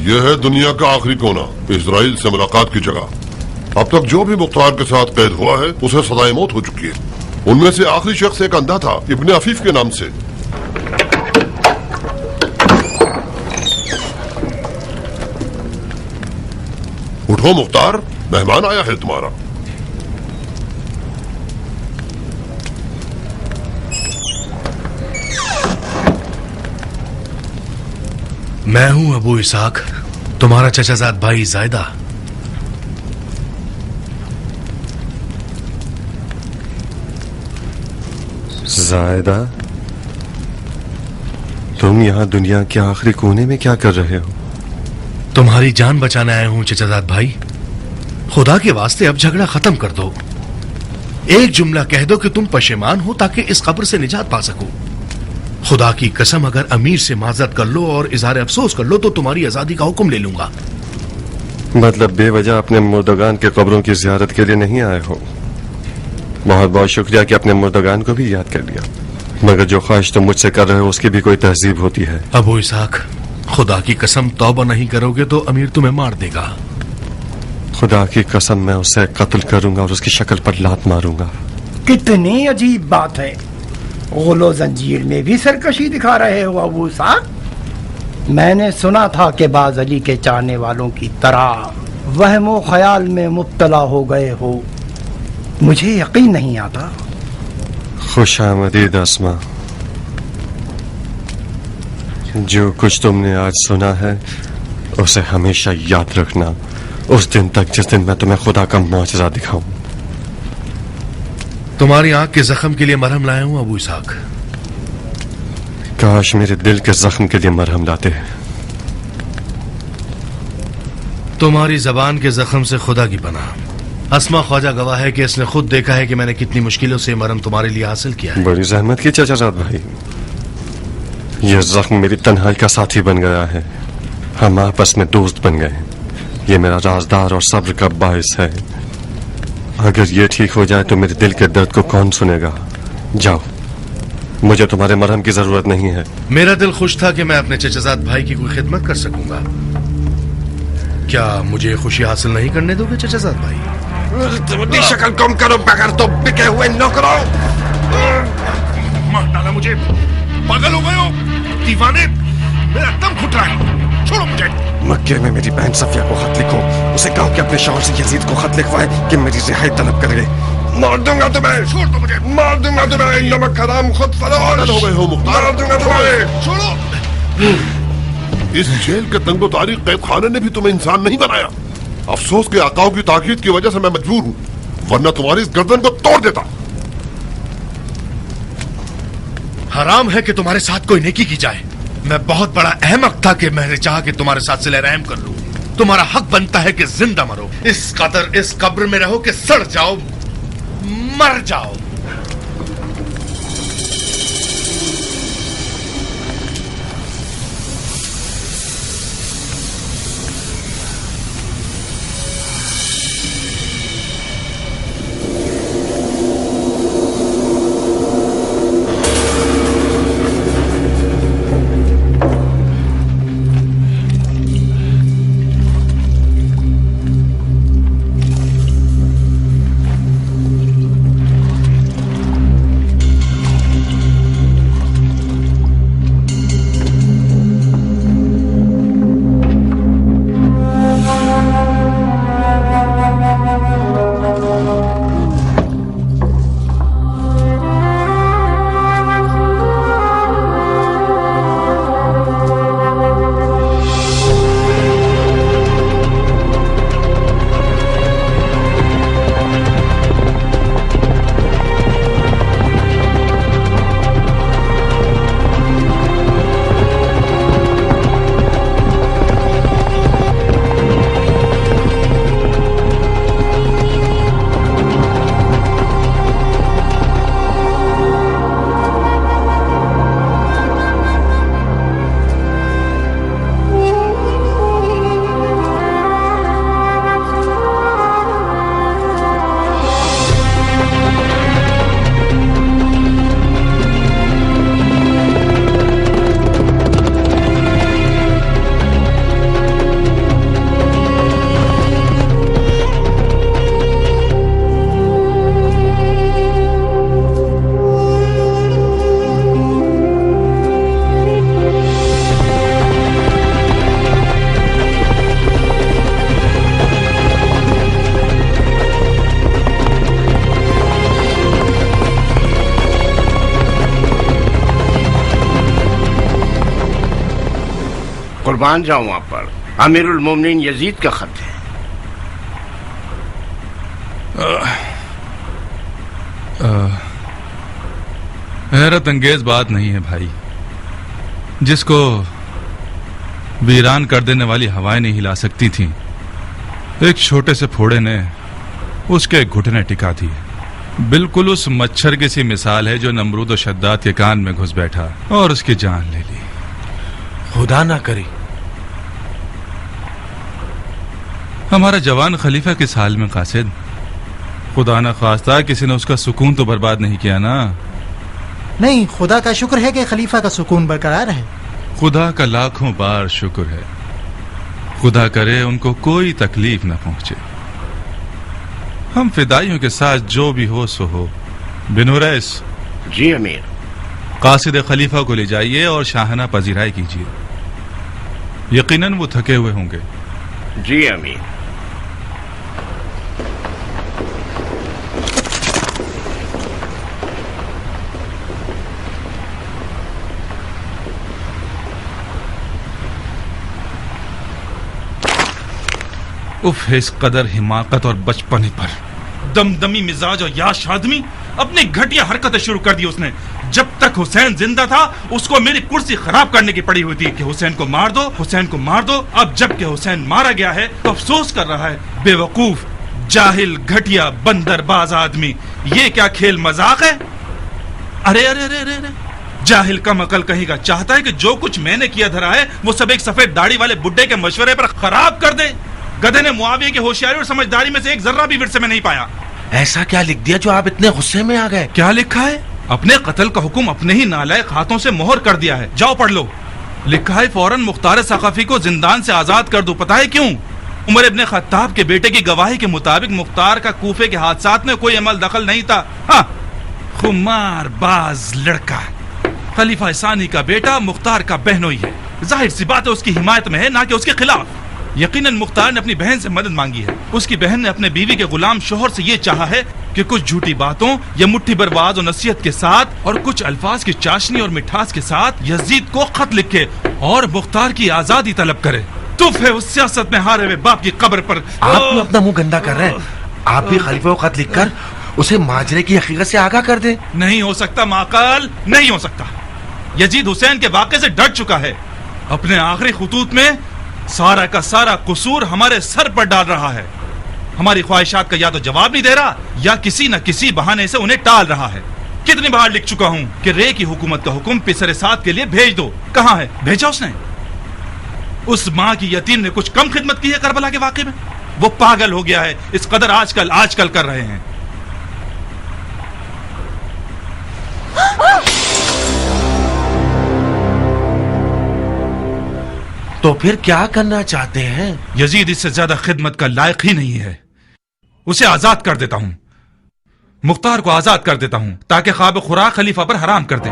यह है दुनिया का आखिरी कोना, इजराइल से मुलाकात की जगह। अब तक जो भी मुख्तार के साथ कैद हुआ है उसे सजाए मौत हो चुकी है। उनमें से आखिरी शख्स एक अंधा था, इब्ने अफीफ के नाम से। उठो मुख्तार, मेहमान आया है तुम्हारा। मैं हूं अबू इसाक, तुम्हारा चचाजाद भाई जायदा। जायदा, तुम यहाँ दुनिया के आखिरी कोने में क्या कर रहे हो? तुम्हारी जान बचाने आया हूं चचाजाद भाई। खुदा के वास्ते अब झगड़ा खत्म कर दो। एक जुमला कह दो कि तुम पशेमान हो ताकि इस कब्र से निजात पा सको। खुदा की कसम, अगर अमीर से माजरत कर लो और इजहार अफसोस कर लो तो तुम्हारी आजादी का हुक्म ले लूंगा। मतलब बेवजह अपने मुर्दगान के कब्रों की जियारत के लिए नहीं आए हो? बहुत बहुत शुक्रिया कि अपने मुर्दगान को भी याद कर लिया, मगर जो ख्वाहिश तुम मुझसे कर रहे हो उसकी भी कोई तहजीब होती है। अबू इसाक, खुदा की कसम, तौबा नहीं करोगे तो अमीर तुम्हें मार देगा। खुदा की कसम, मैं उसे कत्ल करूंगा और उसकी शक्ल पर लात मारूंगा। कितनी अजीब बात है, गोलो जंजीर में भी सरकशी दिखा रहे हो अबू इसाक। मैंने सुना था कि बाज अली के चाहने वालों की तरह वहमो ख्याल में मुब्तला हो गए हो। मुझे यकीन नहीं आता। खुशामदीद अस्मा, जो कुछ तुमने आज सुना है उसे हमेशा याद रखना, उस दिन तक जिस दिन मैं तुम्हें खुदा का मौजज़ा दिखाऊं। तुम्हारी आंख के जख्म के लिए मरहम लाया हूं अबू इसाक। काश मेरे दिल के जख्म के लिए मरहम लाते। तुम्हारी जबान के जख्म से खुदा की पनाह। अस्मा ख्वाजा गवाह है कि इसने खुद देखा है कि मैंने कितनी मुश्किलों से मरहम तुम्हारे लिए हासिल किया है। बड़ी जहमत की चचाजाद भाई। यह जख्म मेरी तन्हाई का साथी बन गया है। हम आपस में दोस्त बन गए। ये मेरा राजदार और सब्र का बायस है। अगर ये ठीक हो जाए तो मेरे दिल के दर्द को कौन सुनेगा? जाओ, मुझे तुम्हारे मरहम की जरूरत नहीं है। मेरा दिल खुश था कि मैं अपने चचाजाद भाई की कोई खिदमत कर सकूंगा। क्या मुझे खुशी हासिल नहीं करने दोगे चचाजाद भाई? शक्ल कम करो, बगैर तो बिके हुए नौकरों। मार डाला मुझे। पागल हो गए हो दीवाने? मेरा दम घुट रहा है, छोड़ो मुझे। मक्के में मेरी बहन सफिया को खत लिखो, उसे कहो कि अपने शौहर से यजीद को खत लिखवाए कि मेरी रिहाई तलब करे। मार दूंगा तुम्हें। छोड़ दो मुझे। मार दूंगा तुम्हें, नमक हराम खुद फरोश। हो गए हो मुख्तार। मार दूंगा तुम्हें। छोड़ो। इस जेल के तंगो तारीख कैद खाने ने भी तुम्हें इंसान नहीं बनाया। अफसोस के आकाओं की ताकीद की वजह से मैं मजबूर हूँ, वरना तुम्हारी इस गर्दन को तोड़ देता। हराम है कि तुम्हारे साथ कोई नेकी की जाए। मैं बहुत बड़ा अहमक था कि मैंने चाहा कि तुम्हारे साथ सिले रहम कर लूं। तुम्हारा हक बनता है कि जिंदा मरो, इस कदर इस कब्र में रहो कि सड़ जाओ, मर जाओ। कुर्बान जाऊं आप पर, अमीरुल मोमिनीन यजीद का खत है। हैरत अंगेज बात नहीं है भाई, जिसको वीरान कर देने वाली हवाएं नहीं हिला सकती थीं, एक छोटे से फोड़े ने उसके घुटने टिका दिए। बिल्कुल उस मच्छर की सी मिसाल है जो नमरूद और शद्दाद के कान में घुस बैठा और उसकी जान ले ली। खुदा ना करे। हमारा जवान खलीफा किस हाल में कासिद? खुदा ना खास्ता किसी ने उसका सुकून तो बर्बाद नहीं किया ना? नहीं, खुदा का शुक्र है कि खलीफा का सुकून बरकरार है। खुदा का लाखों बार शुक्र है। खुदा करे उनको कोई तकलीफ न पहुंचे। हम फिदाइयों के साथ जो भी हो सो हो। बिन रईस। जी अमीर। कासिद खलीफा को ले जाइए और शाहना पजीराई कीजिए। यकीनन वो थके हुए होंगे। जी अमीर। उफ, इस कदर हिमाकत और बचपने पर। दमदमी मिजाज और याश आदमी, अपनी घटिया हरकतें शुरू कर दी उसने। जब तक हुसैन जिंदा था उसको मेरी कुर्सी खराब करने की पड़ी हुई थी कि हुसैन को मार दो, हुसैन को मार दो। अब जबकि हुसैन मारा गया है तो अफसोस कर रहा है। बेवकूफ, जाहिल, घटिया, बंदरबाज आदमी। ये क्या खेल मजाक है? अरे अरे अरे अरे, अरे। जाहिल कम अकल कहीं का चाहता है कि जो कुछ मैंने किया धरा है वो सब एक सफेद दाढ़ी वाले बुड्ढे के मशवरे पर खराब कर दे। गधे ने मुआविया की होशियारी और समझदारी में से एक जर्रा भी विरसे में नहीं पाया। ऐसा क्या लिख दिया जो आप इतने गुस्से में आ गए? क्या लिखा है? अपने कत्ल का हुक्म अपने ही नालायक हाथों से मोहर कर दिया है। जाओ पढ़ लो। लिखा है फौरन मुख्तार सकाफी को जिंदान से आजाद कर दो। पता है क्यों? उमर इब्ने खत्ताब के बेटे की गवाही के मुताबिक मुख्तार का कूफे के हादसात में कोई अमल दखल नहीं था। हाँ, खुमार बाज लड़का, खलीफा सानी का बेटा मुख्तार का बहनोई है। जाहिर सी बात है उसकी हिमायत में है, ना कि उसके खिलाफ। यकीनन मुख्तार ने अपनी बहन से मदद मांगी है। उसकी बहन ने अपने बीवी के गुलाम शोहर से ये चाहा है कि कुछ झूठी बातों या मुट्ठी बर्बाद और नसीहत के साथ और कुछ अल्फाज की चाशनी और मिठास के साथ यजीद को खत लिखे और मुख्तार की आजादी तलब करे। तुफ है उस सियासत में हारे हुए बाप की कब्र पर। आप क्यों अपना मुंह गंदा कर रहे हैं? आप भी खलीफा को खत लिखकर उसे माजरे की हकीकत से आगाह कर दे। नहीं हो सकता माकाल, नहीं हो सकता। यजीद हुसैन के वाक़े से डर चुका है। अपने आखिरी खुतूत में सारा का सारा कसूर हमारे सर पर डाल रहा है। हमारी ख्वाहिशात का या तो जवाब नहीं दे रहा या किसी न किसी बहाने से उन्हें टाल रहा है। कितनी बार लिख चुका हूं कि रे की हुकूमत का हुक्म पिसरे साथ के लिए भेज दो। कहां है? भेजा उसने? उस माँ की यतीम ने कुछ कम खिदमत की है करबला के वाक़े में? वो पागल हो गया है, इस कदर आजकल कर रहे हैं। तो फिर क्या करना चाहते हैं? यजीद इससे ज्यादा खिदमत का लायक ही नहीं है। उसे आजाद कर देता हूं, मुख्तार को आजाद कर देता हूं ताकि ख्वाब खुराक खलीफा पर हराम कर दे।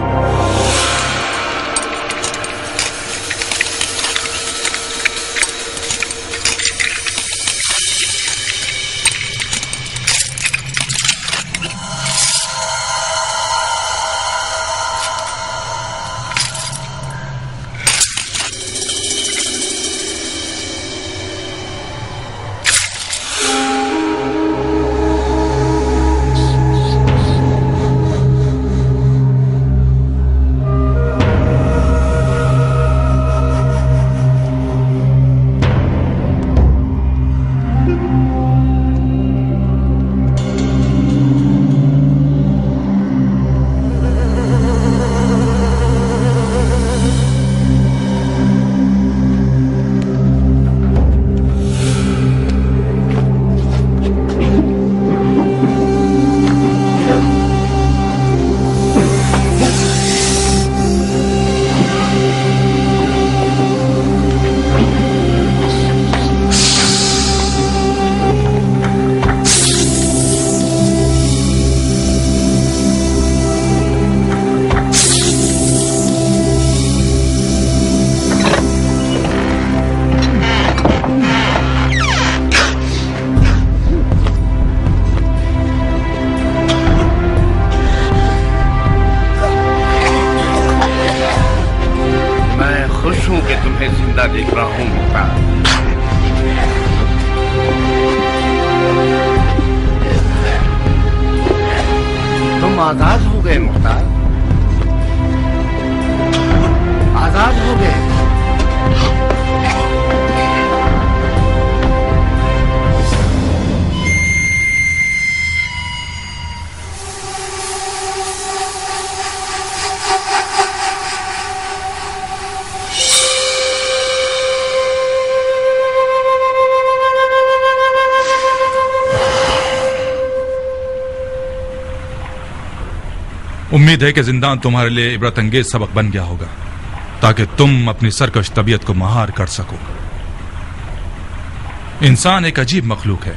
हूँ कि तुम्हें जिंदा देख रहा हूँ मुख्तार। तुम आजाद हो गए मुख्तार, आजाद हो गए। उम्मीद है कि जिंदान तुम्हारे लिए इबरत अंगेज सबक बन गया होगा, ताकि तुम अपनी सरकश तबीयत को महार कर सको। इंसान एक अजीब मखलूक है,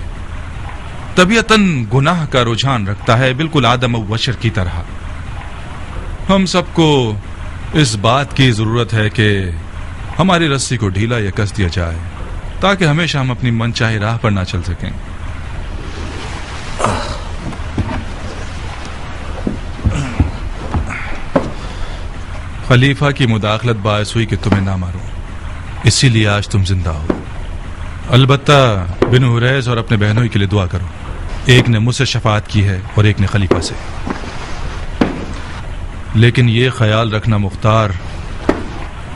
तबीयतन गुनाह का रुझान रखता है, बिल्कुल आदम और बशर की तरह। हम सबको इस बात की जरूरत है कि हमारी रस्सी को ढीला या कस दिया जाए, ताकि हमेशा हम अपनी मनचाही राह पर ना चल सकें। खलीफा की मुदाखलत बायस हुई कि तुम्हें ना मारो, इसीलिए आज तुम जिंदा हो। अलबत्ता बिन हुरैस और अपने बहनों के लिए दुआ करो। एक ने मुझसे शफाअत की है और एक ने खलीफा से। लेकिन ये ख्याल रखना मुख्तार,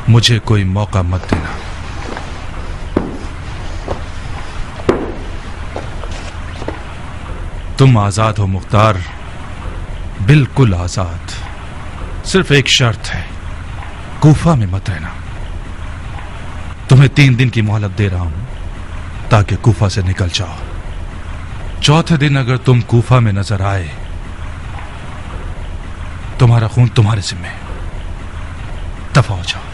मुझे कोई मौका मत देना। तुम आजाद हो मुख्तार, बिल्कुल आजाद। सिर्फ एक शर्त है, कूफा में मत रहना। तुम्हें 3 दिन की मोहलत दे रहा हूं ताकि कूफा से निकल जाओ। चौथे दिन अगर तुम कूफा में नजर आए, तुम्हारा खून तुम्हारे जिम्मे, दफा हो जाओ।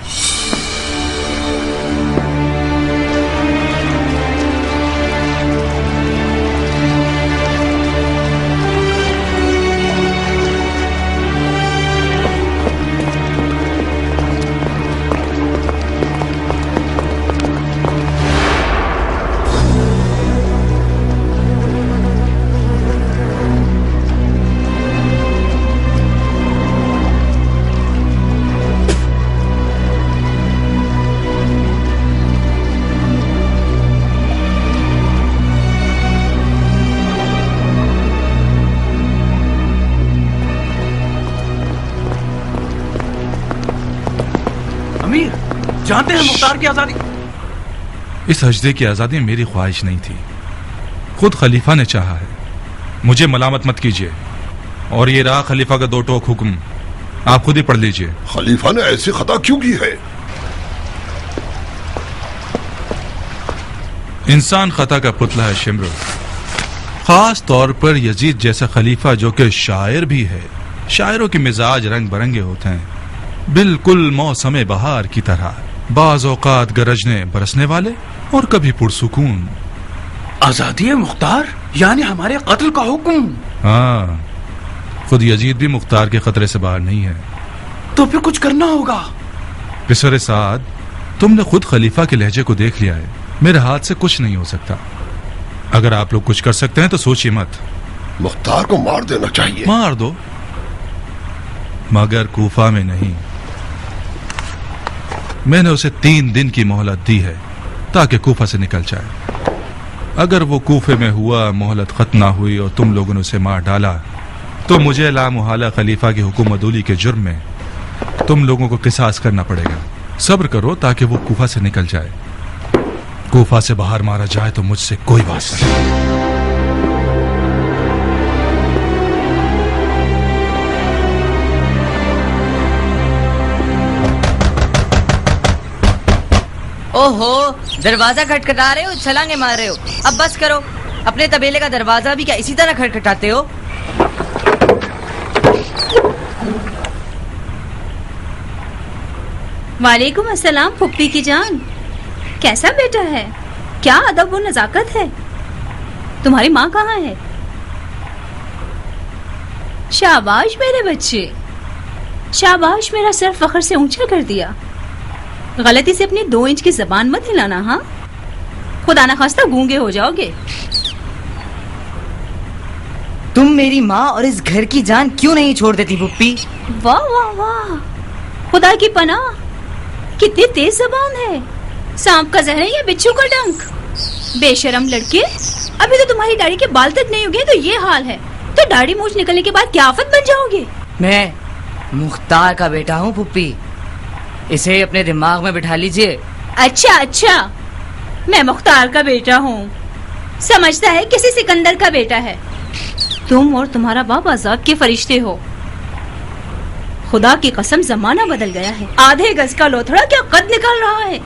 जानते हैं मुख्तार की आजादी। इस हजदे की आजादी मेरी ख्वाहिश नहीं थी, खुद खलीफा ने चाहा है। मुझे मलामत मत कीजिए। और ये रहा खलीफा का 2 टोक हुक्म, आप खुद ही पढ़ लीजिए। खलीफा ने ऐसी खता क्यों की है? इंसान खता का पुतला है शिमरो, खास तौर पर यजीद जैसा खलीफा जो कि शायर भी है। शायरों के मिजाज रंग बिरंगे होते हैं, बिल्कुल मौसम बहार की तरह, बाज औकात गरजने बरसने वाले और कभी पुरसुकून। आजादी है मुख्तार, यानी हमारे कत्ल का हुक्म। हाँ, खुद यजीद भी मुख्तार के खतरे से बाहर नहीं है। तो फिर कुछ करना होगा। पिसर साद, तुमने खुद खलीफा के लहजे को देख लिया है। मेरे हाथ से कुछ नहीं हो सकता। अगर आप लोग कुछ कर सकते हैं तो सोचिए मत। मुख्तार को मार देना चाहिए। मार दो, मगर कूफा में नहीं। मैंने उसे 3 दिन की मोहलत दी है ताकि कूफा से निकल जाए। अगर वो कूफे में हुआ, मोहलत खत्म ना हुई और तुम लोगों ने उसे मार डाला, तो मुझे लामुहाला खलीफा की हुकूमतूली के जुर्म में तुम लोगों को किसास करना पड़ेगा। सब्र करो ताकि वो कूफा से निकल जाए। कूफा से बाहर मारा जाए तो मुझसे कोई वास्ता नहीं। ओहो, दरवाजा खटखटा रहे हो, छलांगे मार रहे हो। अब बस करो। अपने तबेले का दरवाजा भी क्या इसी तरह खटखटाते हो? वालेकुम अस्सलाम फुप्पी की जान। कैसा बेटा है? क्या अदब व नजाकत है? तुम्हारी माँ कहाँ है? शाबाश मेरे बच्चे, शाबाश। मेरा सर फख्र से ऊंचा कर दिया। गलती से अपनी 2 इंच की जबान मत हिलाना। हाँ, खुदा ना खास्ता गूंगे हो जाओगे। तुम मेरी माँ और इस घर की जान क्यों नहीं छोड़ देती पुप्पी? वाह वाह वाह, खुदा की पनाह। कितनी तेज जबान है। सांप का जहर है या बिच्छू का डंक? बेशरम लड़के, अभी तो तुम्हारी दाढ़ी के बाल तक नहीं उगे तो ये हाल है, तो दाढ़ी मूछ निकलने के बाद क्या आफत बन जाओगे। मैं मुख्तार का बेटा हूँ पुप्पी, इसे अपने दिमाग में बिठा लीजिए। अच्छा, मैं मुख्तार का बेटा हूँ, समझता है किसी सिकंदर का बेटा है। तुम और तुम्हारा बाप अजाब के फरिश्ते हो। खुदा की कसम जमाना बदल गया है। आधे गज का लोथड़ा क्या कद निकाल रहा है।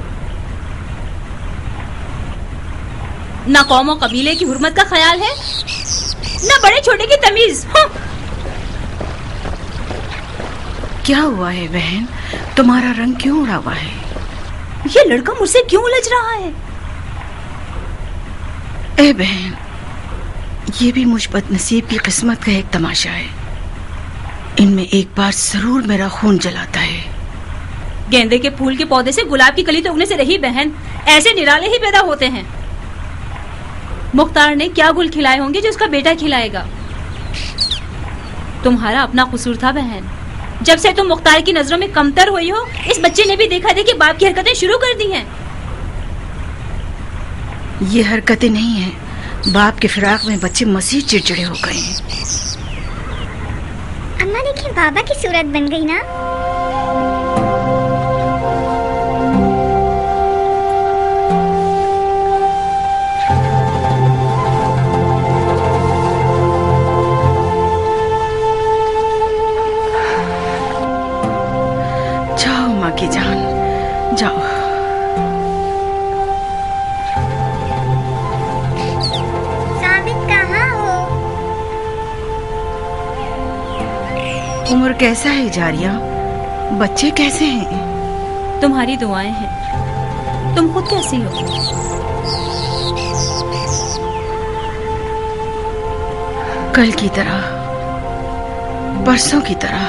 ना कौम और कबीले की हुर्मत का ख्याल है, ना बड़े छोटे की तमीज। क्या हुआ है बहन, तुम्हारा रंग क्यों उड़ा हुआ है? ये लड़का मुझसे क्यों उलझ रहा है? ए बहन, ये भी मुझ बदनसीब की किस्मत का एक तमाशा है। इनमें एक बार जरूर मेरा खून जलाता है। गेंदे के फूल के पौधे से गुलाब की कली तो उगने से रही बहन, ऐसे निराले ही पैदा होते हैं। मुख्तार ने क्या गुल खिलाए होंगे जो उसका बेटा खिलाएगा। तुम्हारा अपना कसूर था बहन, जब से तुम मुख्तार की नजरों में कमतर हुई हो, इस बच्चे ने भी देखा देखी बाप की हरकतें शुरू कर दी हैं। ये हरकतें नहीं हैं, बाप के फिराक में बच्चे मसीह चिड़चिड़े हो गए हैं। अम्मा देखिए, बाबा की सूरत बन गई ना। जाओ माँ की जान, जाओ। उम्र कैसा है जारिया, बच्चे कैसे हैं? तुम्हारी दुआएं हैं। तुम खुद कैसी हो? कल की तरह, परसों की तरह।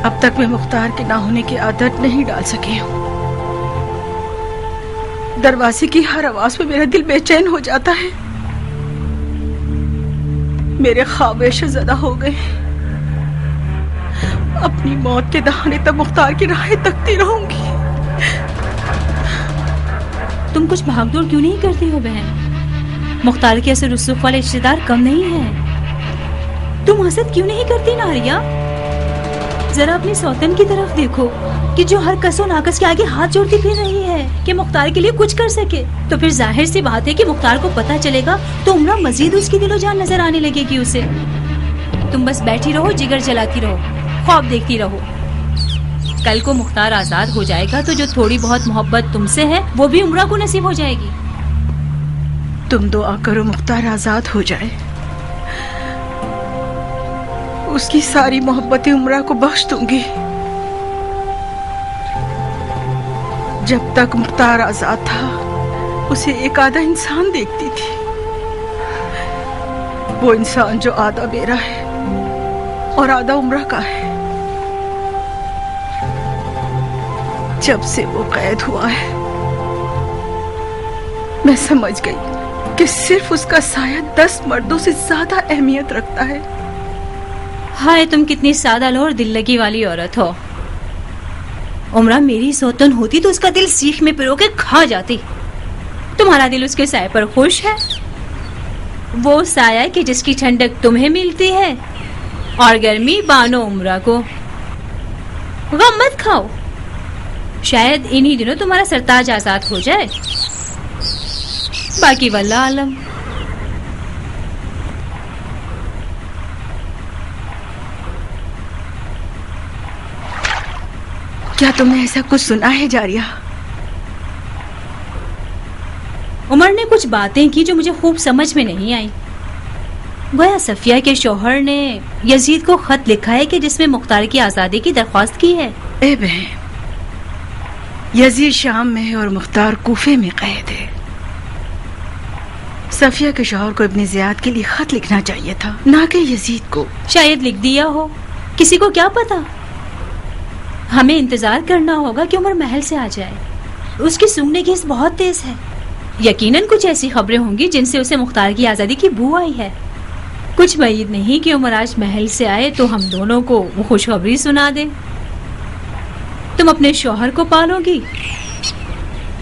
अब तक मैं मुख्तार के ना होने की आदत नहीं डाल सकी हूँ। दरवाजे की हर आवाज पे मेरा दिल बेचैन हो जाता है। मेरे ख्वाब शज़दा हो गए। अपनी मौत के दहाने तक मुख्तार की राहें तकती रहूंगी। तुम कुछ भागदौड़ क्यों नहीं करती हो बहन? मुख्तार के ऐसे रुसूख वाले रिश्तेदार कम नहीं है। तुम हसद क्यों नहीं करती नारिया? जरा अपनी सौतन की तरफ देखो कि जो हर कसो नाकस के आगे हाथ जोड़ती फिर रही है कि मुख्तार के लिए कुछ कर सके। तो फिर जाहिर सी बात है कि मुख्तार को पता चलेगा तो उम्रा मजीद उसकी दिलो जान नजर आने लगेगी उसे। तुम बस बैठी रहो, जिगर जलाती रहो, ख्वाब देखती रहो। कल को मुख्तार आजाद हो जाएगा तो जो थोड़ी बहुत मोहब्बत तुमसे है वो भी उम्रा को नसीब हो जाएगी। तुम दुआ करो मुख्तार आजाद हो जाए, उसकी सारी मोहब्बतें उम्रा को बख्श दूंगी। जब तक मुख्तार आजाद था उसे एक आधा इंसान देखती थी, वो इंसान जो आधा मेरा है और आधा उम्रा का है। जब से वो कैद हुआ है मैं समझ गई कि सिर्फ उसका साया 10 मर्दों से ज्यादा अहमियत रखता है। हाय, तुम कितनी सादा लो और दिल लगी वाली औरत हो। उम्रा मेरी सौतन होती तो उसका दिल सीख में पिरो के खा जाती। तुम्हारा दिल उसके साए पर खुश है। वो साया कि जिसकी ठंडक तुम्हें मिलती है और गर्मी बानो उम्रा को। गम मत खाओ, शायद इन्हीं दिनों तुम्हारा सरताज आजाद हो जाए। बाकी वल्लाह आलम। क्या तुमने ऐसा कुछ सुना है जारिया? उमर ने कुछ बातें की जो मुझे खूब समझ में नहीं आई। गोया सफिया के शौहर ने यजीद को खत लिखा है कि जिसमें मुख्तार की आजादी की दरख्वास्त की है। ए बहन, यजीद शाम में है और मुख्तार कूफे में कैद है। सफिया के शौहर को इब्ने ज़ियाद के लिए खत लिखना चाहिए था, ना कि यजीद को। शायद लिख दिया हो, किसी को क्या पता। हमें इंतजार करना होगा कि उमर महल से आ जाए। उसकी सूंघने की हिस्स बहुत तेज है। यकीनन कुछ ऐसी खबरें होंगी जिनसे उसे मुख्तार की आजादी की बू आई है। कुछ उम्मीद नहीं कि उमर आज महल से आए तो हम दोनों को वो खुशखबरी सुना दे। तुम अपने शौहर को पालोगी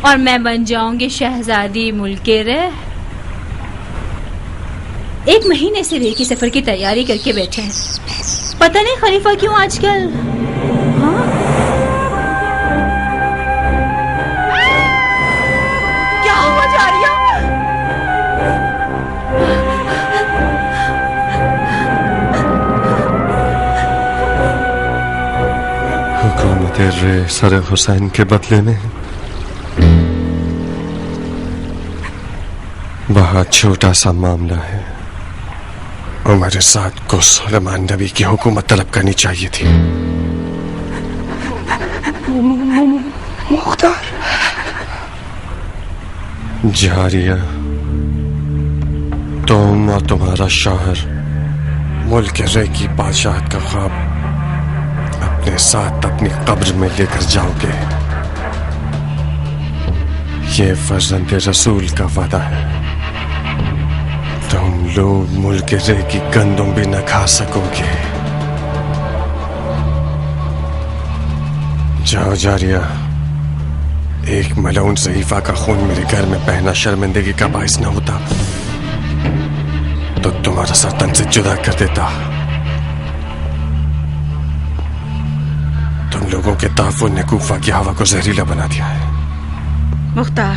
और मैं बन जाऊंगी शहजादी मुल्के रह। 1 महीने से रे की सफर की तैयारी करके बैठे हैं। पता नहीं खलीफा क्यों आजकल। हाँ? क्या हुआ जारिया? हुकूमत रे सर हुसैन के बदले में बहुत छोटा सा मामला है। उमर साद को सुलेमान नबी की हुकूमत तलब करनी चाहिए थी। मुख्तार। जारिया, तुम और तुम्हारा शौहर मुल्क रे की बादशाहत का ख्वाब अपने साथ अपनी कब्र में लेकर जाओगे। ये फर्जंद रसूल का वादा है। तुम लोग मुल्क रे की गंदुम भी न खा सकोगे। जाओ जारिया, एक मलऊन ज़ईफा का खून मेरे घर में बहना शर्मिंदगी का बाइस न होता तो तुम्हारा सर तन से जुदा कर देता। तुम लोगों के ताफुन ने कूफा की हवा को जहरीला बना दिया है। मुख्तार,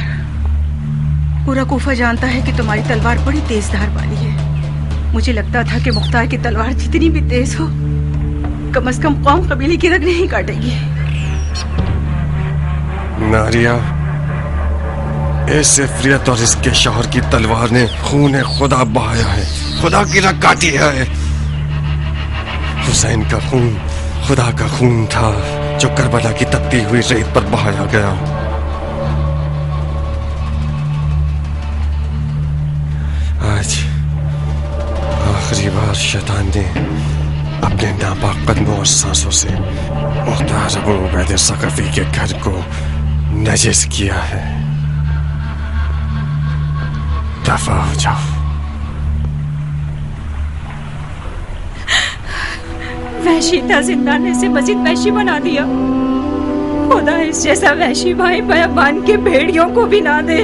पूरा कूफा जानता है कि तुम्हारी तलवार बड़ी तेज धार वाली है। मुझे लगता था कि मुख्तार की तलवार जितनी भी तेज हो, कम से कम कौम कबीले की रग नहीं काटेगी। नारिया, इस इफ्रियत और इसके शौहर की तलवार ने खून खुदा बहाया है, खुदा की रग काटी है। हुसैन का खून खुदा का खून था जो करबला की तपती हुई रेत पर बहाया गया। आज आखिरी बार शैतान ने अपने नापाक कदमों और सांसों से मुख्तार अबू उबैद सकफी के घर को नजिस किया है। दफा हो जाओ। वहशी था, जिंदाने से मजीद वहशी बना दिया। खुदा इस जैसा वहशी भाई बयाबान के भेड़ियों को भी ना दे।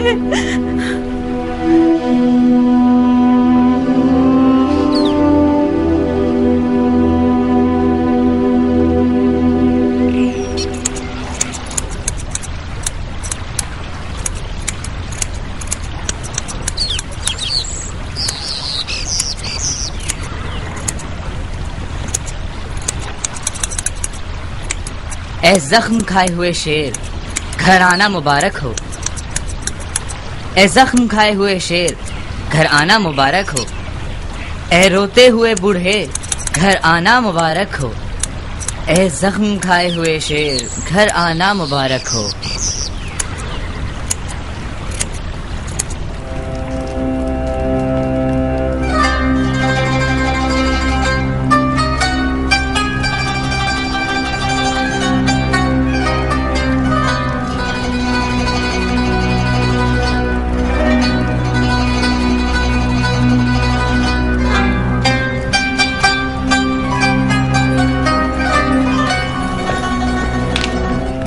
ए जख्म खाए हुए शेर, घर आना मुबारक हो। ए जख्म खाए हुए शेर, घर आना मुबारक हो। ए रोते हुए बूढ़े, घर आना मुबारक हो। ए जख्म खाए हुए शेर, घर आना मुबारक हो।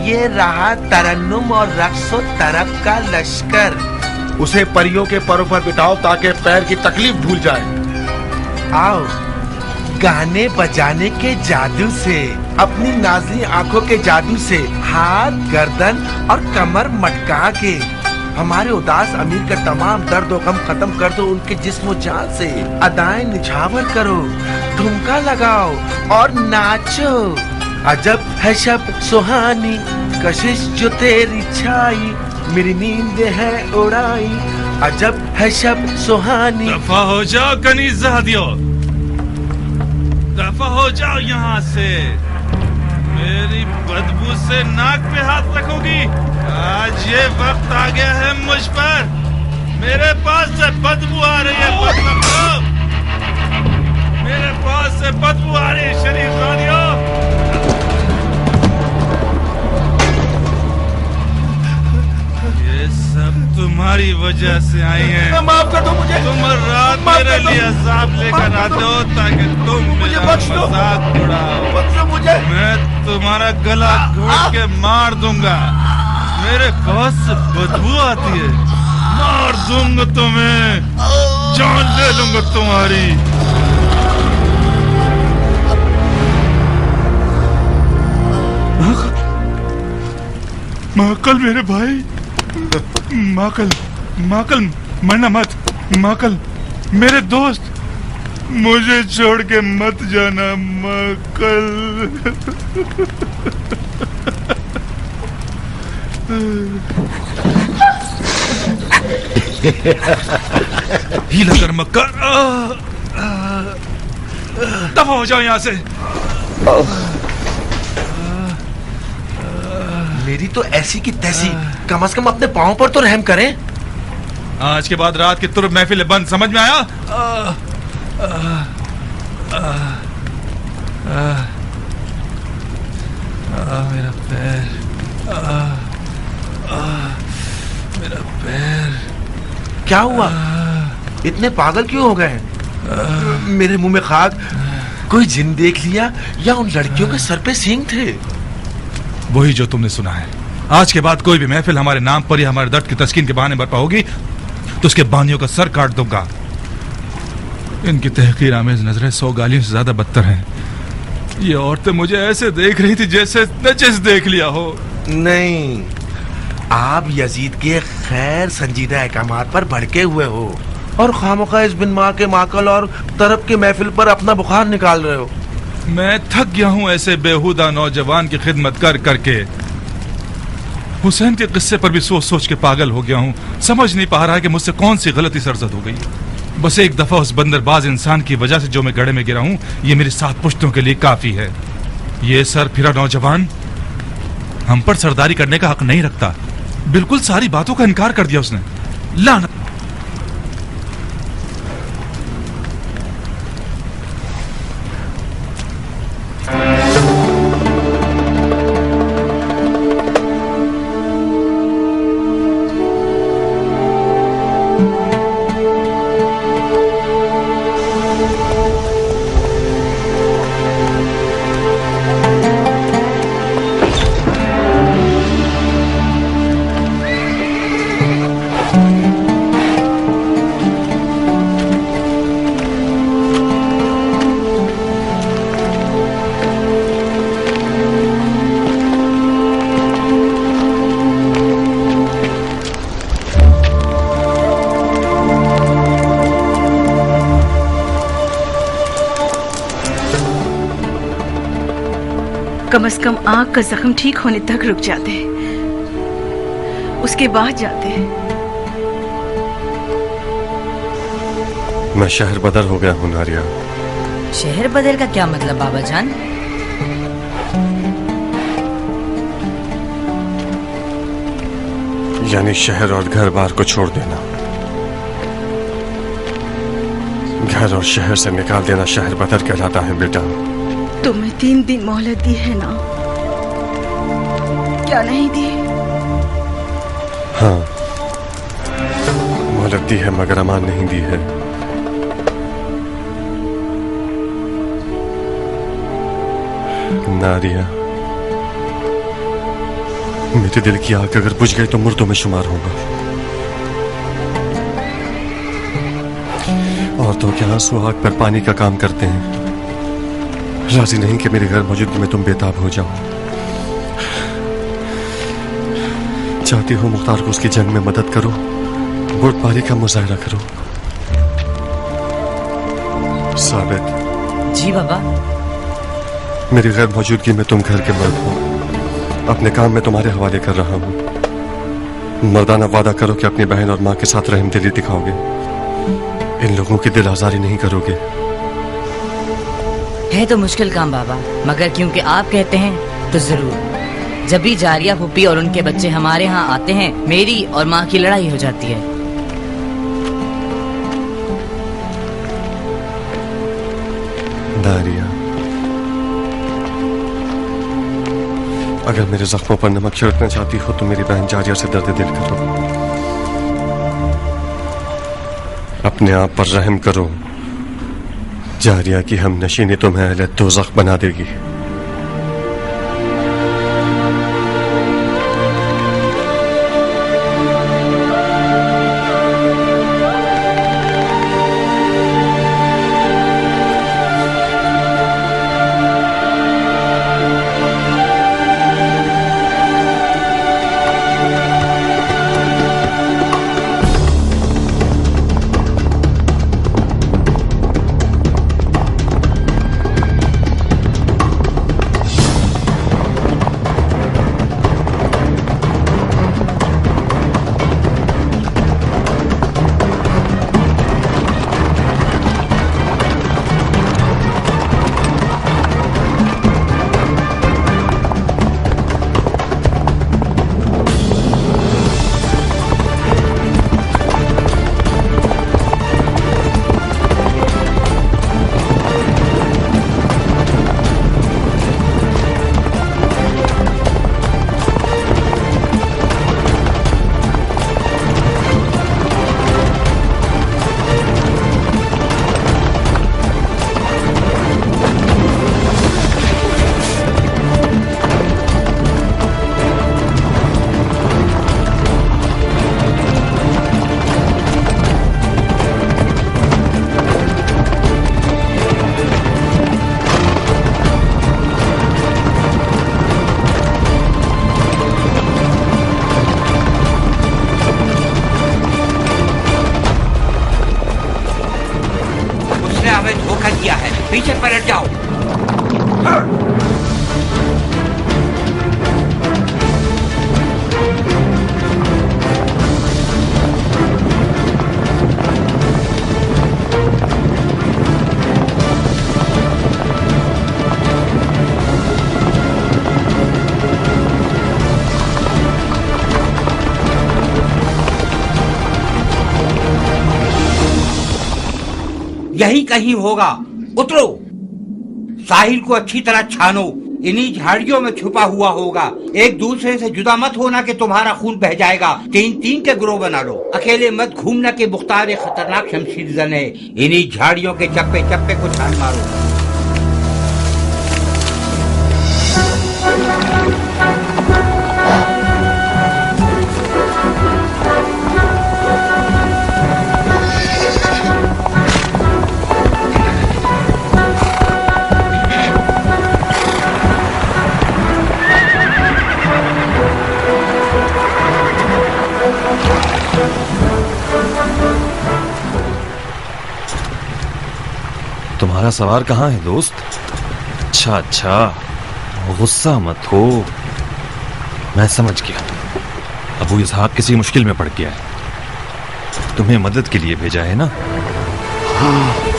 ये रहा तरन्नुम और रक्सो तरब का लश्कर। उसे परियों के परों पर बिठाओ ताकि पैर की तकलीफ भूल जाए। आओ, गाने बजाने के जादू से, अपनी नाज़ली आंखों के जादू से, हाथ, गर्दन और कमर मटका के हमारे उदास अमीर का तमाम दर्द और गम खत्म कर दो। उनके जिस्म जान से अदाएं निछावर करो, ठुमका लगाओ और नाचो। अजब है शब सुहानी, कशिश जो तेरी छाई, मेरी नींद है उड़ाई। अजब है शब सुहानी। दफा हो जाओ कनीज़ादियों, दफा हो जाओ यहाँ से। मेरी बदबू से नाक पे हाथ रखोगी। आज ये वक्त आ गया है मुझ पर। मेरे पास से बदबू आ रही है, मतलब मेरे पास से बदबू आ रही है शरीफजादियों। ये सब तुम्हारी तुम्हारी वजह से आई हैं। माफ कर दो मुझे। तुम रात मेरे लिए अज़ाब लेकर आते हो ताकि तुम मेरा मजाक उड़ाओ। मुझे मैं तुम्हारा गला घोट के मार दूंगा। मेरे कवच से बदबू आती है। मार दूंगा तुम्हें, जान ले लूंगा तुम्हारी। माकल मेरे भाई, माकल माकल मरना मत। माकल मेरे दोस्त, मुझे छोड़ के मत जाना माकल। हीला कर मक्कर, दफा हो जाओ यहाँ से। मेरी तो ऐसी की तैसी, कम से कम अपने पाँव पर तो रहम करें। आज के बाद रात की तुर्ब महफिल बंद, समझ में आया? मेरा पैर, मेरा पैर। क्या हुआ? इतने पागल क्यों हो गए? मेरे मुंह में खाक, कोई जिन देख लिया या उन लड़कियों के सर पे सींग थे? वही जो तुमने सुना है। आज के बाद कोई भी महफिल हमारे नाम पर या हमारे दर्द की तस्कीन के बहाने बरपा होगी तो उसके बानियों का सर काट दूंगा। इनकी तहकीर आमेज नजरें 100 गालियों से ज्यादा बदतर हैं। ये औरतें मुझे ऐसे देख रही थी जैसे नचिस देख लिया हो। नहीं, आप यजीद के खैर संजीदा अहकामात पर भड़के हुए हो और खामखा इस बिन माँ के माकल और तरफ के महफिल पर अपना बुखार निकाल रहे हो। मैं थक गया हूं ऐसे बेहुदा नौजवान की खिदमत कर करके। हुसैन के किस्से पर भी सोच सोच के पागल हो गया हूं। समझ नहीं पा रहा है कि मुझसे कौन सी गलती सरजद हो गई। बस एक दफा उस बंदरबाज इंसान की वजह से जो मैं गड्ढे में गिरा हूं, ये मेरी 7 पुश्तों के लिए काफी है। ये सर फिरा नौजवान हम पर सरदारी करने का हक नहीं रखता। बिल्कुल सारी बातों का इनकार कर दिया उसने। लानत। कम से कम आंख का जख्म ठीक होने तक रुक जाते, उसके बाद जाते। मैं शहर बदर हो गया हूँ नारिया। शहर बदल का क्या मतलब बाबा जान? यानी शहर और घर बार को छोड़ देना। घर और शहर से निकाल देना शहर बदर कहलाता है बेटा। तुम्हें 3 दिन मोहलत दी है ना? क्या नहीं दी? हाँ, मोहलत दी है मगर अमान नहीं दी है। नारिया, मेरे दिल की आग अगर बुझ गई तो मुर्दों में शुमार होगा। औरतों के आंसू आग पर पानी का काम करते हैं। राजी नहीं कि मेरे घर मौजूदगी में तुम बेताब हो जाओ। चाहती हो मुख्तार को उसकी जंग में मदद करो, बुर्दबारी का मुजाहरा करो। साबित। जी बाबा। मेरी गैर मौजूदगी में तुम घर के मर्द हो। अपने काम में तुम्हारे हवाले कर रहा हूं। मर्दाना वादा करो कि अपनी बहन और माँ के साथ रहमदिली दिखाओगे। इन लोगों की दिल आजारी नहीं करोगे। है तो मुश्किल काम बाबा, मगर क्योंकि आप कहते हैं तो जरूर। जब भी जारिया फूफी और उनके बच्चे हमारे यहाँ आते हैं, मेरी और माँ की लड़ाई हो जाती है। नारिया, अगर मेरे जख्मों पर नमक छिड़कना चाहती हो तो मेरी बहन जारिया से दर्द दिल करो। अपने आप पर रहम करो। जारिया की हम नशीनी तुम्हें अहले दोज़ख बना देगी। पीछे पलट जाओ। यही कहीं होगा, उतरो। साहिल को अच्छी तरह छानो, इन्हीं झाड़ियों में छुपा हुआ होगा। एक दूसरे से जुदा मत होना कि तुम्हारा खून बह जाएगा। 3-3 के ग्रोह बना लो, अकेले मत घूमना कि मुख्तार एक खतरनाक शमशीर जन है। इन्हीं झाड़ियों के चप्पे चप्पे को छान मारो। तुम्हारा सवार कहाँ है दोस्त? अच्छा अच्छा, गुस्सा मत हो, मैं समझ गया। अबू इसहाक किसी मुश्किल में पड़ गया है, तुम्हें मदद के लिए भेजा है ना? हाँ।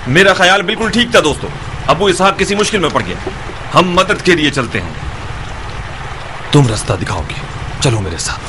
मेरा ख्याल बिल्कुल ठीक था दोस्तों। अबू इसहाक किसी मुश्किल में पड़ गया, हम मदद के लिए चलते हैं। तुम रास्ता दिखाओगे, चलो मेरे साथ।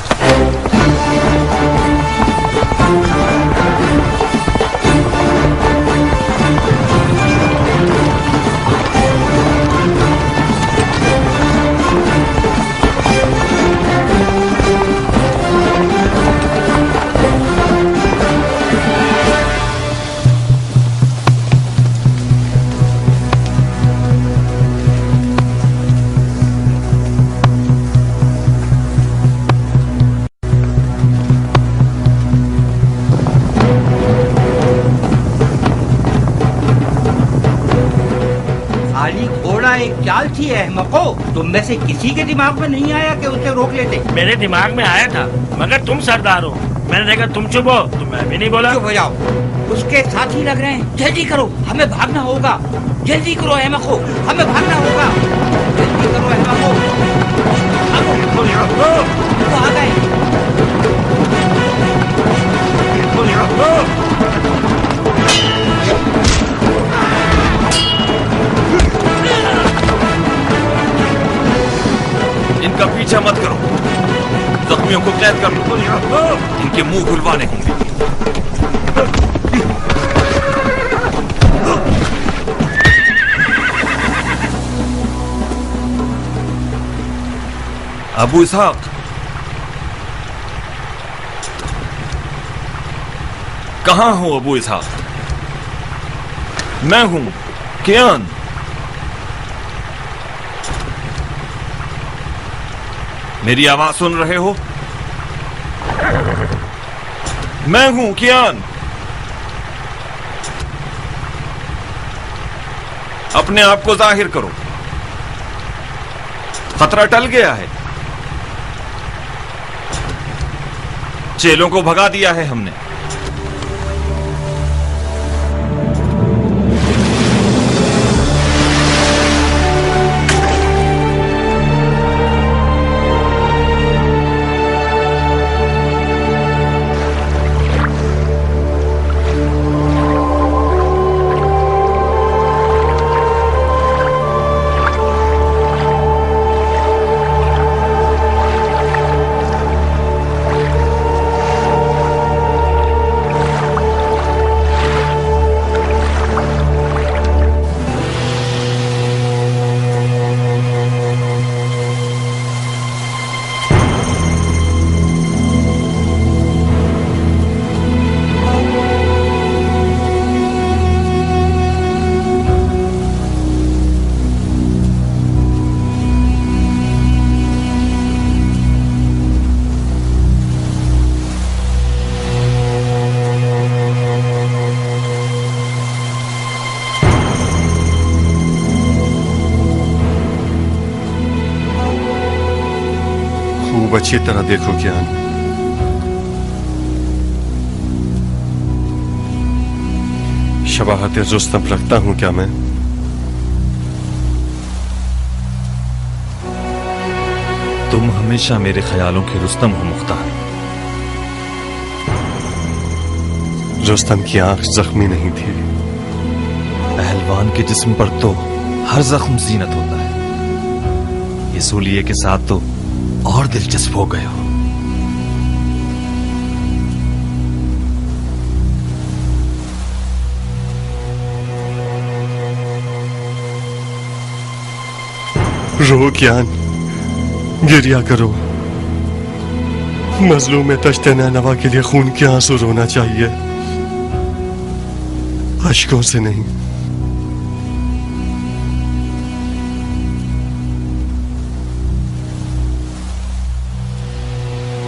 एक चाल थी अहमको, तुम में से किसी के दिमाग में नहीं आया कि उसे रोक लेते? मेरे दिमाग में आया था, मगर तुम सरदार हो। मैंने देखा तुम चुप हो तो मैं भी नहीं बोला। चुप हो जाओ, उसके साथी लग रहे हैं। जल्दी करो, हमें भागना होगा। जल्दी करो अहमको, हमें भागना होगा। जल्दी करो अहमको, वो आ गए। आदमियों को कैद कर लो, इनके मुंह खुलवाने होंगे। अबू इसहाक, कहां हो अबू इसहाक? मैं हूं कियान। मेरी आवाज सुन रहे हो? मैं हूं कियान। अपने आप को जाहिर करो। खतरा टल गया है। चेलों को भगा दिया है हमने। अच्छी तरह देखो कियान, शबाहत रुस्तम रखता हूं क्या मैं? तुम हमेशा मेरे ख्यालों के रुस्तम हो मुख्तार। रुस्तम की आंख जख्मी नहीं थी। पहलवान के जिस्म पर तो हर जख्म जीनत होता है। ये सूलिये के साथ तो और दिलचस्प हो गए हो। रो कियान, गिरिया करो। मजलूम तश्ते नैनवा के लिए खून के आंसू रोना चाहिए, अश्कों से नहीं।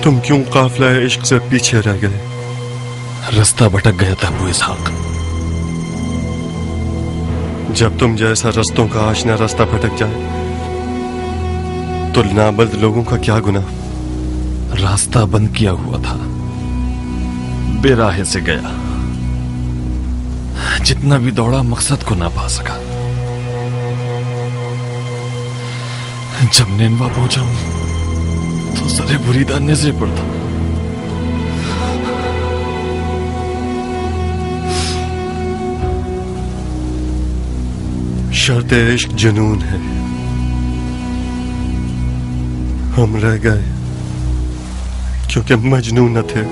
तुम क्यों काफिला इश्क से पीछे रह गए? रास्ता भटक गया था अबू इसहाक। जब तुम जैसा रस्तों का आशना रास्ता भटक जाए तो नाबल्द लोगों का क्या गुनाह? रास्ता बंद किया हुआ था, बेराहे से गया। जितना भी दौड़ा मकसद को ना पा सका। जब नेनवा पहुंचा तो सरे बुरीदा नजरे पड़ता। शर्त इश्क जुनून है। हम रह गए क्योंकि मजनून न थे।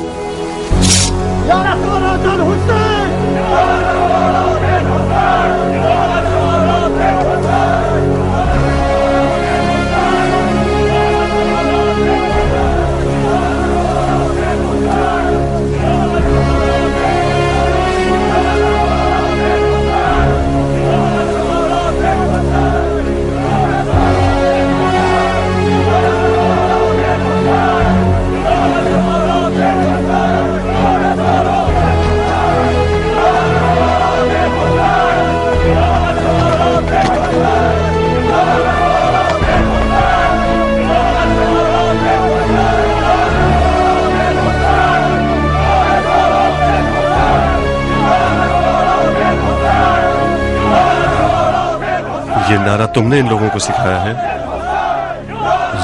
ये नारा तुमने इन लोगों को सिखाया है?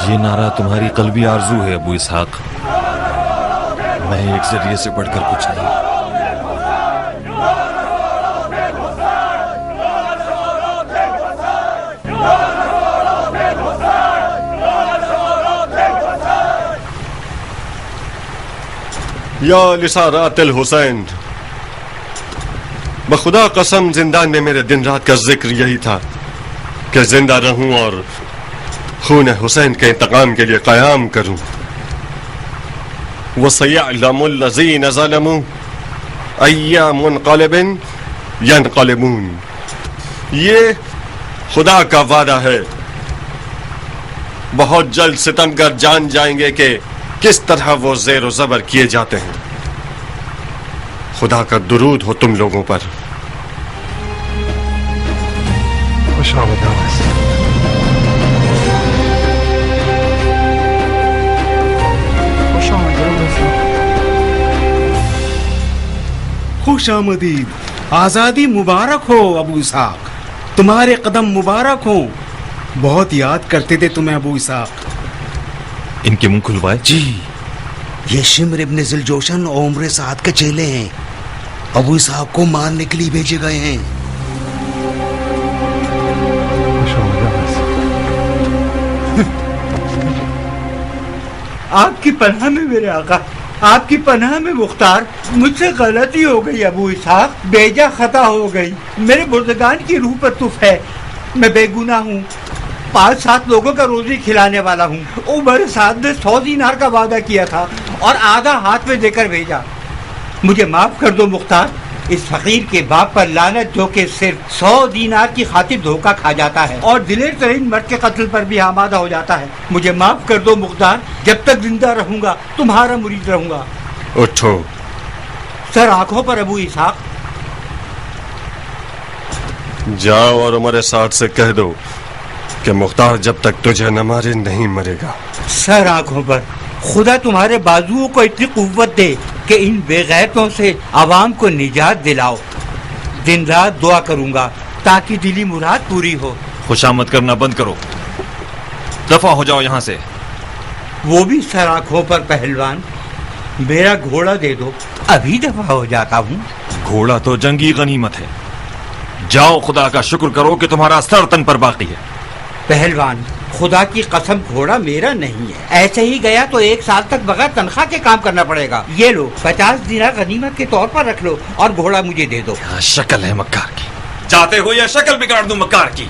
ये नारा तुम्हारी कल्बी आरजू है अबू इसहाक। मैं एक जरिए से बढ़कर कुछ नहीं। या लिसारातिल हुसैन, बखुदा कसम जिंदान में मेरे दिन रात का जिक्र यही था कि जिंदा रहूं और खून हुसैन के इंतकाम के लिए कयाम करूं। वसयअलमुल लज़ीन ज़लमू अय्या मुनक़लिबिन यनक़लिबून। ये खुदा का वादा है, बहुत जल्द सितमगर जान जाएंगे कि किस तरह वो ज़ेर ज़बर किए जाते हैं। खुदा का दुरूद हो तुम लोगों पर। खुश आमदीद, आजादी मुबारक हो अबू इसाक, तुम्हारे कदम मुबारक हो। बहुत याद करते थे तुम्हें अबू इसाक। इनके मुंह खुलवाए। जी, ये शिम्र इब्न ज़िलजोशन और उम्र साद के चेले हैं, अबू इसाक को मारने के लिए भेजे गए हैं। आपकी पनाह में मेरे आका, आपकी पनाह में मुख्तार। मुझसे गलती हो गई अबू इसाक, बेजा खता हो गई। मेरे बुर्दगान की रूह पर तुफ है, मैं बेगुनाह हूँ। 5-7 लोगों का रोजी खिलाने वाला हूँ। उमर साद ने 100 दीनार का वादा किया था और आधा हाथ में देकर भेजा। मुझे माफ कर दो मुख्तार, इस फकीर के बाप पर लानत जो कि सिर्फ 100 दीनार की खातिर धोखा खा जाता है और दिलेर तरीन मर्द के कत्ल पर भी आमादा हो जाता है। मुझे माफ कर दो मुख्तार, जब तक जिंदा रहूंगा तुम्हारा मुरीद रहूंगा। उठो। सर आंखों पर अबू इसाक। जाओ और उमर साद से कह दो कि मुख्तार जब तक तुझे न मारे नहीं मरेगा। सर आंखों पर। खुदा तुम्हारे बाजुओं को इतनी कुव्वत दे कि इन बेगैरतों से आवाम को निजात दिलाओ। दिन रात दुआ करूंगा ताकि दिली मुराद पूरी हो। खुशामद करना बंद करो, दफा हो जाओ यहाँ से। वो भी सर आंखों पर पहलवान। मेरा घोड़ा दे दो, अभी दफा हो जाता हूँ। घोड़ा तो जंगी गनीमत है। जाओ, खुदा का शुक्र करो कि तुम्हारा सर तन पर बाकी है। पहलवान, खुदा की कसम घोड़ा मेरा नहीं है। ऐसे ही गया तो 1 साल तक बगैर तनख्वाह के काम करना पड़ेगा। ये लो 50 दिनार गनीमत के तौर पर रख लो और घोड़ा मुझे दे दो। शक्ल है मक्कार की, चाहते हो या शक्ल बिगाड़ दूं मक्कार की।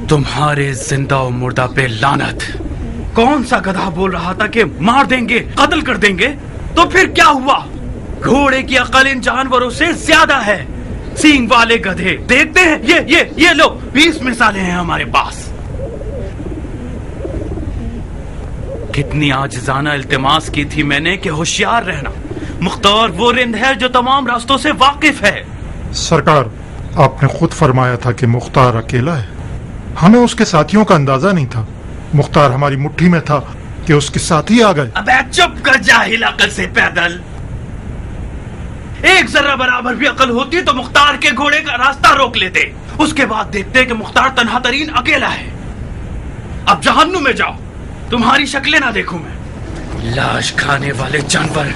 तुम्हारे जिंदा और मुर्दा पे लानत। कौन सा गधा बोल रहा था कि मार देंगे, कत्ल कर देंगे? तो फिर क्या हुआ? घोड़े की अकल इन जानवरों से ज्यादा है। सींग वाले गधे देखते हैं। ये लो 20 मिसालें हैं हमारे पास। कितनी आजिज़ाना इल्तिमास की थी मैंने कि होशियार रहना। मुख्तार वो रिंद है जो तमाम रास्तों से वाकिफ है। सरकार, आपने खुद फरमाया था कि मुख्तार अकेला है। हमें उसके साथियों का अंदाजा नहीं था। मुख्तार हमारी मुट्ठी में था कि उसके साथी आ गए। अबे चुप कर जाहिल, अकल से पैदल। एक जरा बराबर भी अकल होती तो मुख्तार के घोड़े का रास्ता रोक लेते। उसके बाद देखते कि मुख्तार तन्हा तरीन अकेला है। अब जहन्नुम में जाओ, तुम्हारी शक्लें ना देखूं मैं। लाश खाने वाले जानवर।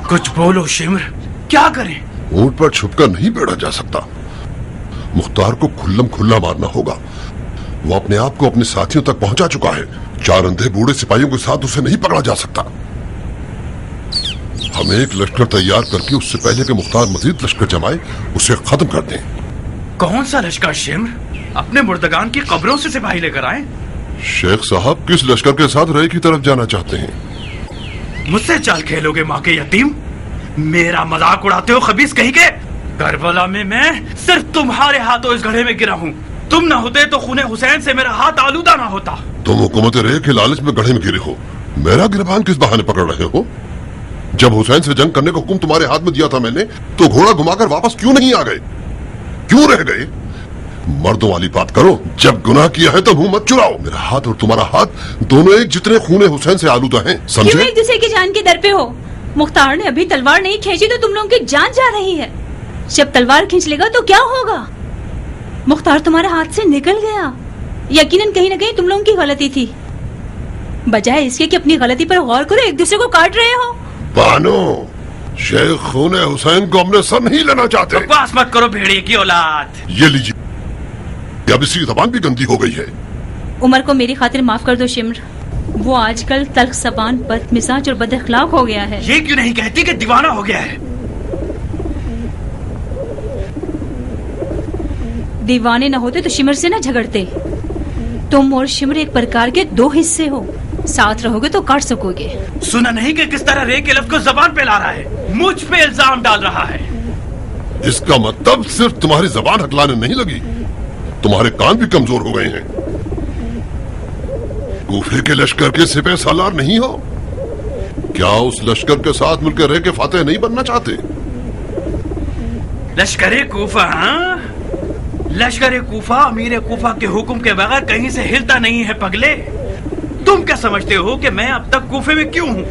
कुछ बोलो शिमर, क्या करें? ऊंट पर छुपकर नहीं बैठा जा सकता। मुख्तार को खुल्लम खुल्ला मारना होगा। वो अपने आप को अपने साथियों तक पहुंचा चुका है। 4 अंधे बूढ़े सिपाहियों के साथ उसे नहीं पकड़ा जा सकता। हमें एक लश्कर तैयार करके उससे पहले कि मुख्तार मजीद लश्कर जमाए उसे खत्म कर दें। कौन सा लश्कर शिमर? अपने मुर्दगान की कब्रों से सिपाही लेकर आए। शेख साहब किस लश्कर के साथ रय की तरफ जाना चाहते हैं? मुझसे चाल खेलोगे माँ के यतीम? मेरा मजाक उड़ाते हो खबीस कहीं के? करबला में मैं सिर्फ तुम्हारे हाथों इस घड़े में गिरा हूँ। तुम ना होते तो खूने हुसैन से मेरा हाथ आलूदा ना होता। तुम हुकूमत रे के लालच में गढ़े में गिरे हो। मेरा गिरबान किस बहाने पकड़ रहे हो? जब हुसैन से जंग करने का हुक्म तुम्हारे हाथ में दिया था मैंने, तो घोड़ा घुमाकर वापस क्यों नहीं आ गए? क्यों रह गए? मर्दों वाली बात करो। जब गुनाह किया है तो मुंह मत चुराओ। मेरा हाथ और तुम्हारा हाथ दोनों एक जितने खूने हुसैन से आलूदा हैं। समझे? क्यों एक दूसरे की जान के दर पे हो? मुख्तार ने अभी तलवार नहीं खींची तो तुम लोगों की जान जा रही है। जब तलवार खींच लेगा तो क्या होगा? मुख्तार तुम्हारे हाथ से निकल गया। यकीनन कहीं ना कहीं तुम लोगों की गलती थी। बजाय इसके कि अपनी गलती पर गौर करो, एक दूसरे को काट रहे हो। बानो, शेख खून हुसैन को हमने सर नहीं लेना चाहते। बकवास मत करो भेड़िए की औलाद। ये लीजिए, अब इसकी जबान भी गंदी हो गई है। उमर को मेरी खातिर माफ कर दो शिम्र। वो आजकल तल्ख ज़बान, बदमिजाज और बदअखलाक हो गया है। ये क्यों नहीं कहती कि दीवाना हो गया है? दीवाने न होते तो शिमर से न झगड़ते। तुम और शिमर एक प्रकार के दो हिस्से हो, साथ रहोगे तो काट सकोगे। सुना नहीं कि किस तरह रे के लफ्ज़ को जबान पे ला रहा है, मुझ पे इल्जाम डाल रहा है। इसका मतलब सिर्फ तुम्हारी जबान हकलाने नहीं लगी, तुम्हारे कान भी कमजोर हो गए हैं। कूफे के लश्कर के सिपह सालार नहीं हो क्या? उस लश्कर के साथ मिलकर रह के फातेह नहीं बनना चाहते? लश्कर कूफा? हाँ, लश्कर कूफा अमीर कूफा के हुक्म के बगैर कहीं से हिलता नहीं है पगले। तुम क्या समझते हो कि मैं अब तक कूफे में क्यों हूँ?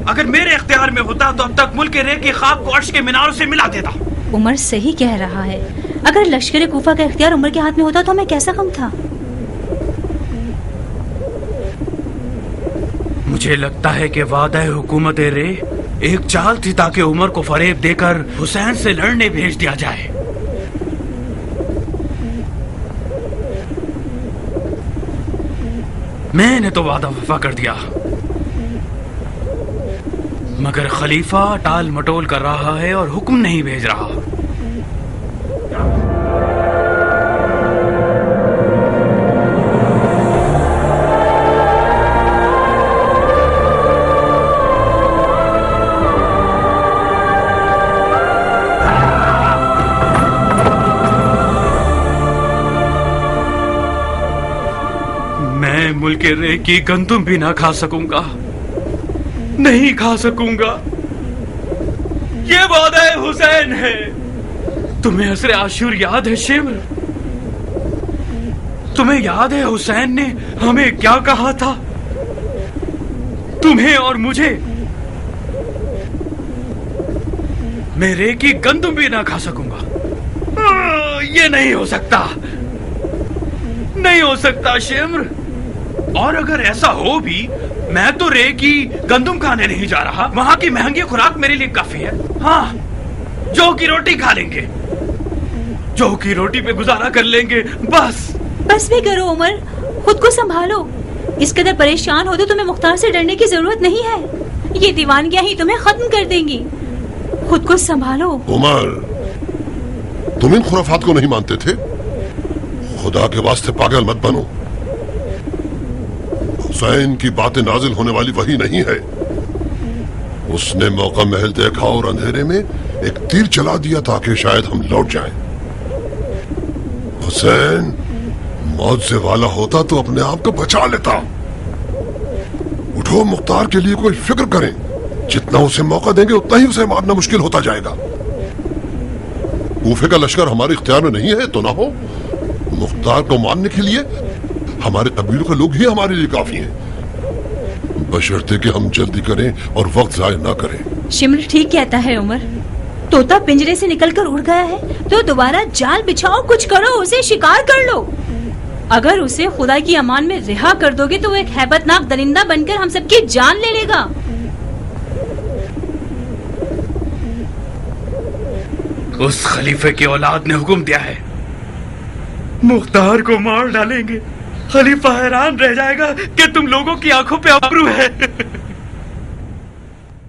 अगर मेरे इख्तियार में होता तो अब तक मुल्क रे की खाक को अर्श के मीनारों से मिला देता। उमर सही कह रहा है। अगर लश्कर कूफा का इख्तियार उमर के हाथ में होता तो हमें कैसा कम था। मुझे लगता है कि वादा हुकूमत रे एक चाल थी ताकि उमर को फरेब देकर हुसैन से लड़ने भेज दिया जाए। मैंने तो वादा वफा कर दिया, मगर खलीफा टाल मटोल कर रहा है और हुक्म नहीं भेज रहा। मैं मुल्क रे की गंदुम भी ना खा सकूंगा, नहीं खा सकूंगा। ये वादा हुसैन है। तुम्हें असर आशूर याद है शिम्र? तुम्हें याद है हुसैन ने हमें क्या कहा था? तुम्हें और मुझे। मैं रे की गंदुम भी ना खा सकूंगा। ये नहीं हो सकता, नहीं हो सकता शिम्र। और अगर ऐसा हो भी, मैं तो रे की गंदुम खाने नहीं जा रहा। वहां की महंगी खुराक मेरे लिए काफी है। हाँ, जौ की रोटी खा लेंगे, जौ की रोटी पे गुजारा कर लेंगे बस। बस भी करो उमर, खुद को संभालो। इस कदर परेशान हो तो तुम्हें मुख्तार से डरने की जरूरत नहीं है। ये दीवानगियां ही तुम्हें खत्म कर देंगी। खुद को संभालो। उमर, तुम इन खुराफात को नहीं मानते थे? खुदा के वास्ते पागल मत बनो। हुसैन की बातें नाजिल होने वाली वही नहीं है। उसने मौका महल देखा और अंधेरे में एक तीर चला दिया ताकि शायद हम लौट जाएं। हुसैन मौत से वाला होता तो अपने आप को बचा लेता। उठो, मुख्तार के लिए कोई फिक्र करें। जितना उसे मौका देंगे उतना ही उसे मारना मुश्किल होता जाएगा। कूफे का लश्कर हमारे इख्तियार में नहीं है तो ना हो। मुख्तार को मारने के लिए हमारे कबीलों के लोग ही हमारे लिए काफी हैं, बशर्ते कि हम जल्दी करें और वक्त जाया ना करें। शिम्र ठीक कहता है उमर। तोता पिंजरे से निकलकर उड़ गया है तो दोबारा जाल बिछाओ, कुछ करो, उसे शिकार कर लो। अगर उसे खुदा की अमान में रिहा कर दोगे तो वो एक हैबतनाक दरिंदा बनकर हम सबकी जान ले लेगा। उस खलीफे की औलाद ने हुक्म दिया है, मुख्तार को मार डालेंगे। खलीफा हैरान रह जाएगा कि तुम लोगों की आंखों पे अबरू है।